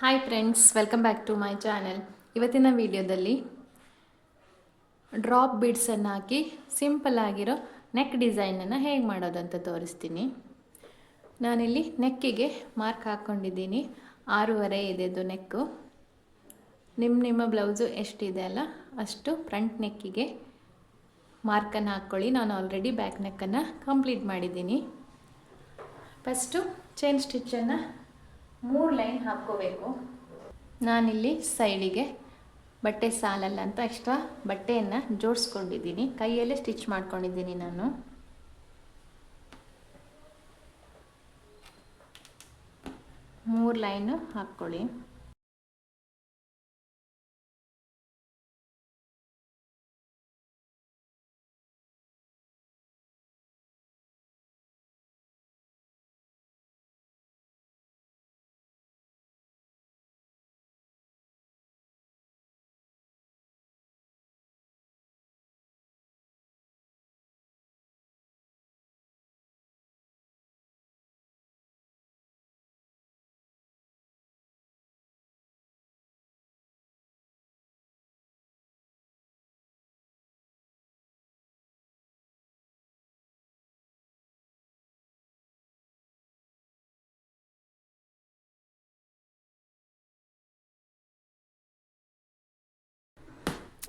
Hi friends, welcome back to my channel. ಇವತ್ತಿನ ವಿಡಿಯೋದಲ್ಲಿ drop ಬೀಡ್ಸನ್ನು ಹಾಕಿ ಸಿಂಪಲ್ ಆಗಿರೋ ನೆಕ್ ಡಿಸೈನನ್ನು ಹೇಗೆ ಮಾಡೋದಂತ ತೋರಿಸ್ತೀನಿ. ನಾನಿಲ್ಲಿ ನೆಕ್ಕಿಗೆ ಮಾರ್ಕ್ ಹಾಕ್ಕೊಂಡಿದ್ದೀನಿ. 6.5 ಇದೆದು ನೆಕ್ಕು. ನಿಮ್ಮ ಬ್ಲೌಸು ಎಷ್ಟಿದೆ ಅಲ್ಲ ಅಷ್ಟು ಫ್ರಂಟ್ ನೆಕ್ಕಿಗೆ ಮಾರ್ಕನ್ನು ಹಾಕ್ಕೊಳ್ಳಿ. ನಾನು ಆಲ್ರೆಡಿ ಬ್ಯಾಕ್ ನೆಕ್ಕನ್ನು ಕಂಪ್ಲೀಟ್ ಮಾಡಿದ್ದೀನಿ. ಫಸ್ಟು ಚೈನ್ ಸ್ಟಿಚ್ಚನ್ನು 3 ಲೈನ್ ಹಾಕ್ಕೋಬೇಕು. ನಾನಿಲ್ಲಿ ಸೈಡಿಗೆ ಬಟ್ಟೆ ಸಾಲಲ್ಲ ಅಂತ ಎಕ್ಸ್ಟ್ರಾ ಬಟ್ಟೆಯನ್ನು ಜೋಡಿಸ್ಕೊಂಡಿದ್ದೀನಿ. ಕೈಯಲ್ಲೇ ಸ್ಟಿಚ್ ಮಾಡ್ಕೊಂಡಿದ್ದೀನಿ ನಾನು. ಮೂರು ಲೈನು ಹಾಕ್ಕೊಳ್ಳಿ.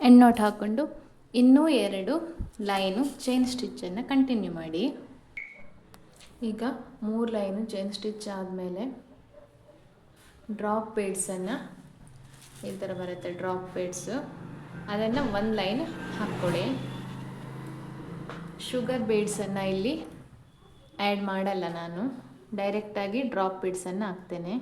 ಎಂಡ್ ನಾಟ್ ಹಾಕ್ಕೊಂಡು ಇನ್ನೂ 2 ಲೈನು ಚೈನ್ ಸ್ಟಿಚ್ಚನ್ನು ಕಂಟಿನ್ಯೂ ಮಾಡಿ. ಈಗ 3 ಲೈನು ಚೈನ್ ಸ್ಟಿಚ್ ಆದಮೇಲೆ ಡ್ರಾಪ್ ಬೀಡ್ಸನ್ನು ಈ ಥರ ಬರುತ್ತೆ. ಡ್ರಾಪ್ ಬೀಡ್ಸು ಅದನ್ನು 1 ಲೈನ್ ಹಾಕ್ಕೊಳ್ಳಿ. ಶುಗರ್ ಬೀಡ್ಸನ್ನು ಇಲ್ಲಿ ಆ್ಯಡ್ ಮಾಡಲ್ಲ, ನಾನು ಡೈರೆಕ್ಟಾಗಿ ಡ್ರಾಪ್ ಬೀಡ್ಸನ್ನು ಹಾಕ್ತೇನೆ.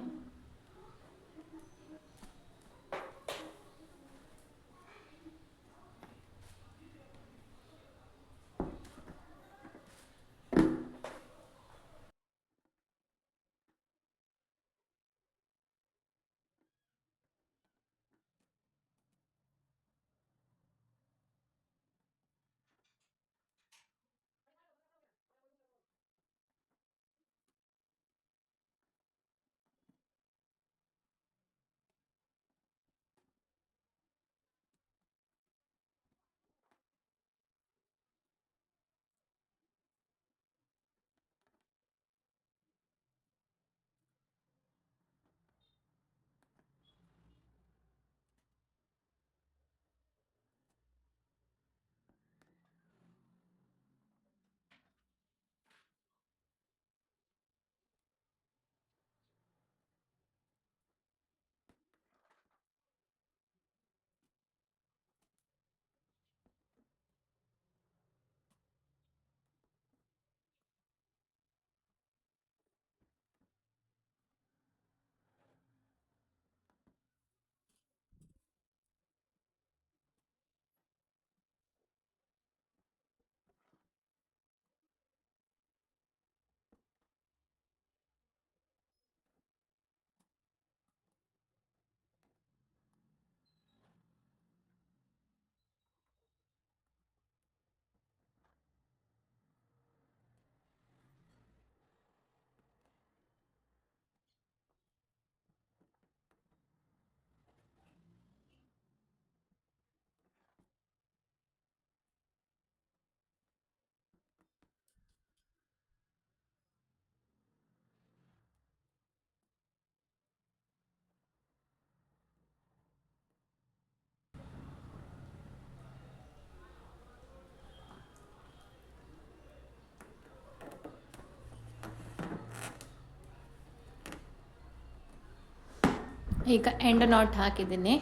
ಈಗ ಎಂಡ್ ನಾಟ್ ಹಾಕಿದ್ದೀನಿ.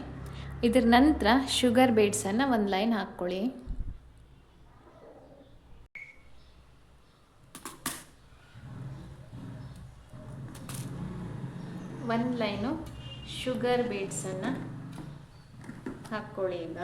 ಇದರ ನಂತರ ಶುಗರ್ ಬೀಡ್ಸನ್ನು 1 ಲೈನ್ ಹಾಕ್ಕೊಳ್ಳಿ. ಒಂದು ಲೈನು ಶುಗರ್ ಬೀಡ್ಸನ್ನು ಹಾಕ್ಕೊಳ್ಳಿ. ಈಗ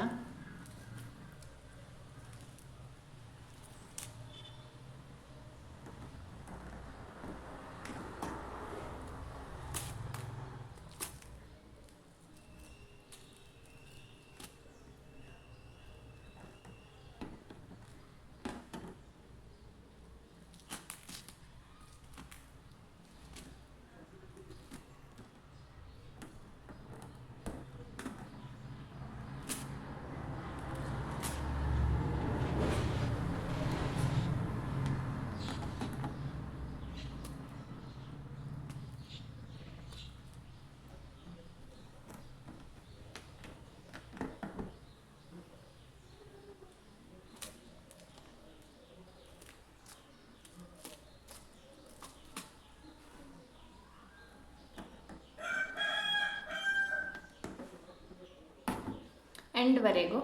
ಎಂಡ್ವರೆಗೂ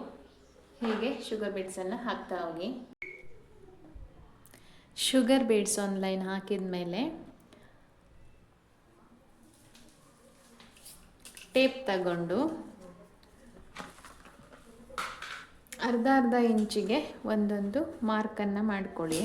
ಹೀಗೆ ಶುಗರ್ ಬೀಡ್ಸನ್ನು ಹಾಕ್ತಾ ಹೋಗಿ. ಶುಗರ್ ಬೀಡ್ಸ್ ಒಂದು ಲೈನ್ ಹಾಕಿದ ಮೇಲೆ ಟೇಪ್ ತಗೊಂಡು ಅರ್ಧ ಅರ್ಧ ಇಂಚಿಗೆ ಒಂದೊಂದು ಮಾರ್ಕನ್ನು ಮಾಡ್ಕೊಳ್ಳಿ.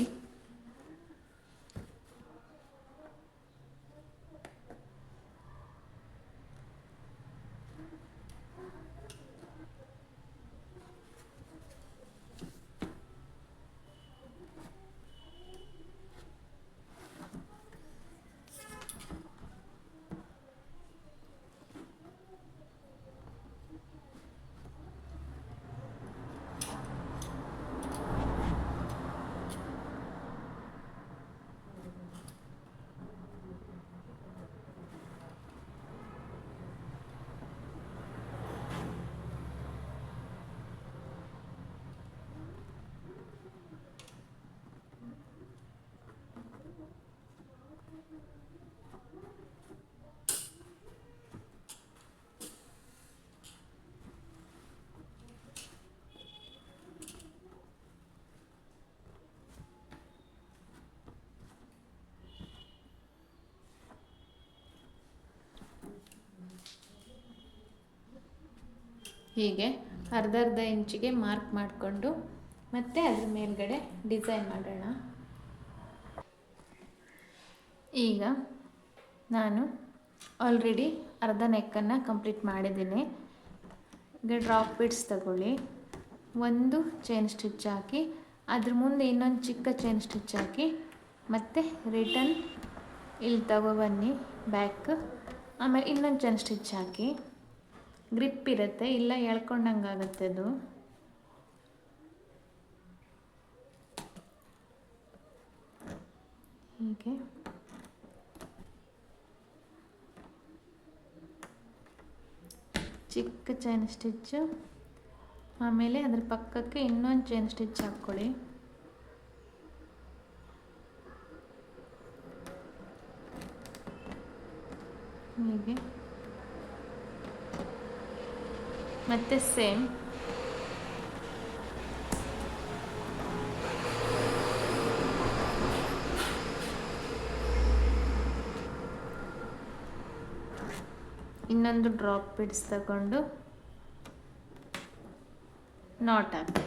ಹೀಗೆ ಅರ್ಧ ಅರ್ಧ ಇಂಚಿಗೆ ಮಾರ್ಕ್ ಮಾಡಿಕೊಂಡು ಮತ್ತೆ ಅದ್ರ ಮೇಲ್ಗಡೆ ಡಿಸೈನ್ ಮಾಡೋಣ. ಈಗ ನಾನು ಆಲ್ರೆಡಿ ಅರ್ಧ ನೆಕ್ಕನ್ನು ಕಂಪ್ಲೀಟ್ ಮಾಡಿದ್ದೀನಿ. ಈಗ ಡ್ರಾಪ್ ಬೀಡ್ಸ್ ತಗೊಳ್ಳಿ, ಒಂದು ಚೈನ್ ಸ್ಟಿಚ್ ಹಾಕಿ ಅದ್ರ ಮುಂದೆ ಇನ್ನೊಂದು ಚಿಕ್ಕ ಚೈನ್ ಸ್ಟಿಚ್ ಹಾಕಿ ಮತ್ತು ರಿಟರ್ನ್ ಇಲ್ಲಿ ತಗೊಬನ್ನಿ ಬ್ಯಾಕ್. ಆಮೇಲೆ ಇನ್ನೊಂದು ಚೈನ್ ಸ್ಟಿಚ್ ಹಾಕಿ, ಗ್ರಿಪ್ ಇರುತ್ತೆ, ಇಲ್ಲ ಎಳ್ಕೊಂಡಂಗೆ ಆಗುತ್ತೆ ಅದು. ಹೀಗೆ ಚಿಕ್ಕ ಚೈನ್ ಸ್ಟಿಚ್ಚು, ಆಮೇಲೆ ಅದ್ರ ಪಕ್ಕಕ್ಕೆ ಇನ್ನೊಂದು ಚೈನ್ ಸ್ಟಿಚ್ ಹಾಕ್ಕೊಳ್ಳಿ. ಹೀಗೆ ಮತ್ತೆ ಸೇಮ್ ಇನ್ನೊಂದು ಡ್ರಾಪ್ ಬೀಡ್ಸ್ ತಗೊಂಡು ನಾಟ್ ಹಾಕಿ,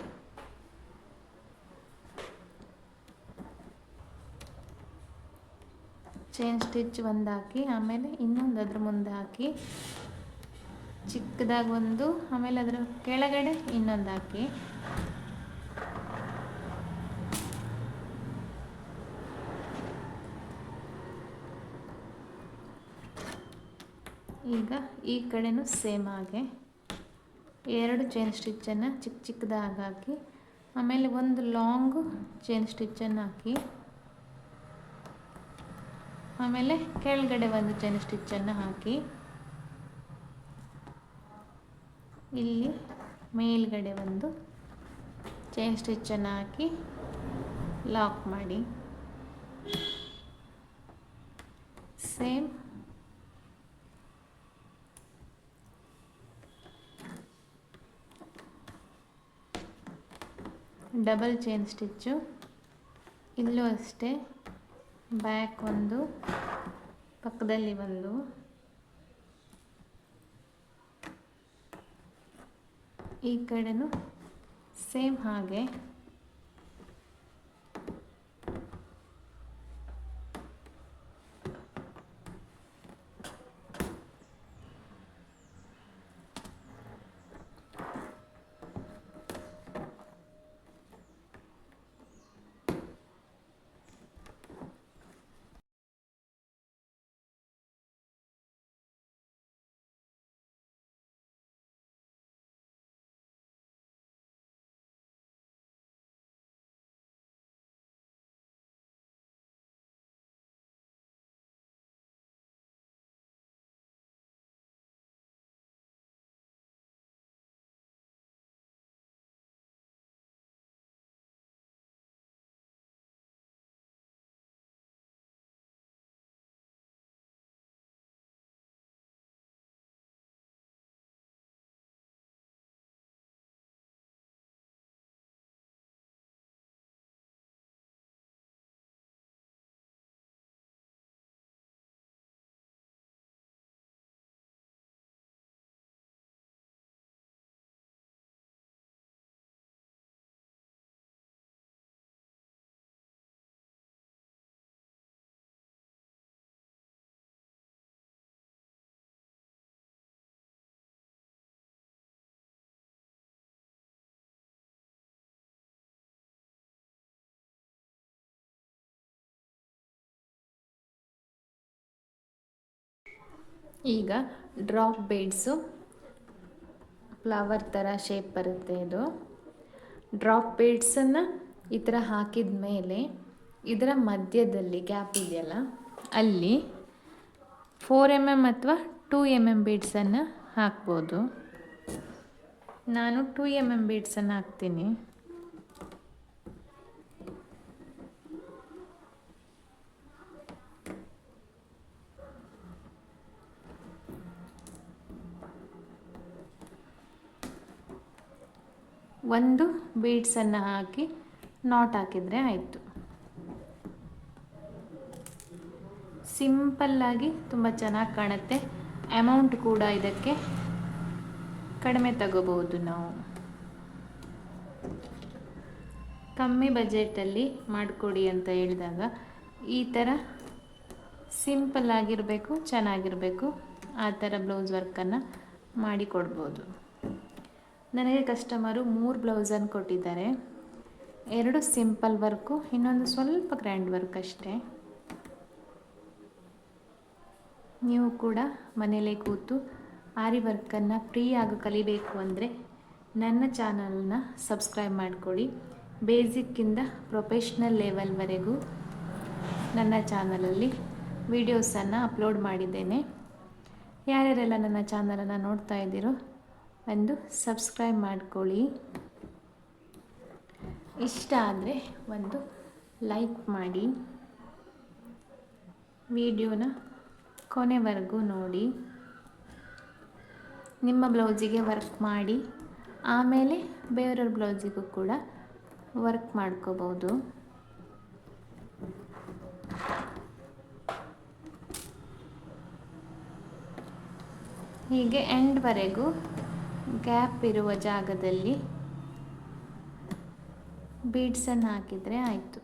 ಚೈನ್ ಸ್ಟಿಚ್ ಒಂದು ಹಾಕಿ, ಆಮೇಲೆ ಇನ್ನೊಂದು ಅದ್ರ ಮುಂದೆ ಹಾಕಿ, ಚಿಕ್ಕದಾಗಿ ಒಂದು, ಆಮೇಲೆ ಅದರ ಕೆಳಗಡೆ ಇನ್ನೊಂದು ಹಾಕಿ. ಈಗ ಈ ಕಡೆನೂ ಸೇಮ್ ಹಾಗೆ ಎರಡು ಚೈನ್ ಸ್ಟಿಚ್ಚನ್ನು ಚಿಕ್ಕ ಚಿಕ್ಕದಾಗಿ ಹಾಕಿ, ಆಮೇಲೆ ಒಂದು ಲಾಂಗು ಚೈನ್ ಸ್ಟಿಚ್ಚನ್ನು ಹಾಕಿ, ಆಮೇಲೆ ಕೆಳಗಡೆ ಒಂದು ಚೈನ್ ಸ್ಟಿಚ್ಚನ್ನು ಹಾಕಿ, ಇಲ್ಲಿ ಮೇಲ್ಗಡೆ ಒಂದು ಚೈನ್ ಸ್ಟಿಚ್ಚನ್ನು ಹಾಕಿ ಲಾಕ್ ಮಾಡಿ. ಸೇಮ್ ಡಬಲ್ ಚೈನ್ ಸ್ಟಿಚ್ಚು, ಇಲ್ಲೂ ಅಷ್ಟೇ ಬ್ಯಾಕ್ ಒಂದು, ಪಕ್ಕದಲ್ಲಿ ಒಂದು, ಈ ಕಡೆನೂ ಸೇಮ್ ಹಾಗೆ ಈಗ ಡ್ರಾಪ್ ಬೀಡ್ಸು ಫ್ಲವರ್ ಥರ ಶೇಪ್ ಬರುತ್ತೆ. ಇದು ಡ್ರಾಪ್ ಬೀಡ್ಸನ್ನು ಈ ಥರ ಹಾಕಿದ ಮೇಲೆ ಇದರ ಮಧ್ಯದಲ್ಲಿ ಗ್ಯಾಪ್ ಇದೆಯಲ್ಲ, ಅಲ್ಲಿ 4 ಅಥವಾ 2 ಬೀಡ್ಸನ್ನು ಹಾಕ್ಬೋದು. ನಾನು 2 ಬೀಡ್ಸನ್ನು ಹಾಕ್ತೀನಿ. ಒಂದು ಬೀಡ್ಸನ್ನು ಹಾಕಿ ನಾಟ್ ಹಾಕಿದರೆ ಆಯಿತು. ಸಿಂಪಲ್ಲಾಗಿ ತುಂಬ ಚೆನ್ನಾಗಿ ಕಾಣುತ್ತೆ. ಅಮೌಂಟ್ ಕೂಡ ಇದಕ್ಕೆ ಕಡಿಮೆ ತಗೋಬಹುದು. ನಾವು ಕಮ್ಮಿ ಬಜೆಟಲ್ಲಿ ಮಾಡಿಕೊಡಿ ಅಂತ ಹೇಳಿದಾಗ ಈ ಥರ ಸಿಂಪಲ್ಲಾಗಿರಬೇಕು, ಚೆನ್ನಾಗಿರಬೇಕು, ಆ ಥರ ಬ್ಲೌಸ್ ವರ್ಕನ್ನು ಮಾಡಿಕೊಡ್ಬೋದು. ನನಗೆ ಕಸ್ಟಮರು 3 ಬ್ಲೌಸನ್ನು ಕೊಟ್ಟಿದ್ದಾರೆ. 2 ಸಿಂಪಲ್ ವರ್ಕು, ಇನ್ನೊಂದು ಸ್ವಲ್ಪ ಗ್ರ್ಯಾಂಡ್ ವರ್ಕ್ ಅಷ್ಟೇ. ನೀವು ಕೂಡ ಮನೇಲೇ ಕೂತು ಆರಿ ವರ್ಕನ್ನು ಫ್ರೀಯಾಗಿ ಕಲಿಬೇಕು ಅಂದರೆ ನನ್ನ ಚಾನಲ್ನ ಸಬ್ಸ್ಕ್ರೈಬ್ ಮಾಡಿಕೊಳ್ಳಿ. ಬೇಸಿಕ್ಕಿಂದ ಪ್ರೊಫೆಷ್ನಲ್ ಲೆವೆಲ್ವರೆಗೂ ನನ್ನ ಚಾನಲಲ್ಲಿ ವೀಡಿಯೋಸನ್ನು ಅಪ್ಲೋಡ್ ಮಾಡಿದ್ದೇನೆ. ಯಾರ್ಯಾರೆಲ್ಲ ನನ್ನ ಚಾನಲನ್ನು ನೋಡ್ತಾ ಇದ್ದೀರೋ ಒಂದು ಸಬ್ಸ್ಕ್ರೈಬ್ ಮಾಡ್ಕೊಳ್ಳಿ. ಇಷ್ಟ ಆದರೆ ಒಂದು ಲೈಕ್ ಮಾಡಿ, ವಿಡಿಯೋನ ಕೊನೆವರೆಗೂ ನೋಡಿ. ನಿಮ್ಮ ಬ್ಲೌಸಿಗೆ ವರ್ಕ್ ಮಾಡಿ ಆಮೇಲೆ ಬೇರೆಯವ್ರ ಬ್ಲೌಸಿಗೂ ಕೂಡ ವರ್ಕ್ ಮಾಡ್ಕೋಬೋದು. ಹೀಗೆ ಎಂಡ್ವರೆಗೂ ಗ್ಯಾಪ್ ಇರುವ ಜಾಗದಲ್ಲಿ ಬೀಡ್ಸನ್ನು ಹಾಕಿದರೆ ಆಯಿತು.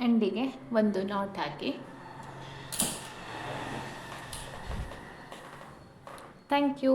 ಎಂಡಿಗೆ ಒಂದು ನಾಟ್ ಹಾಕಿ. Thank you.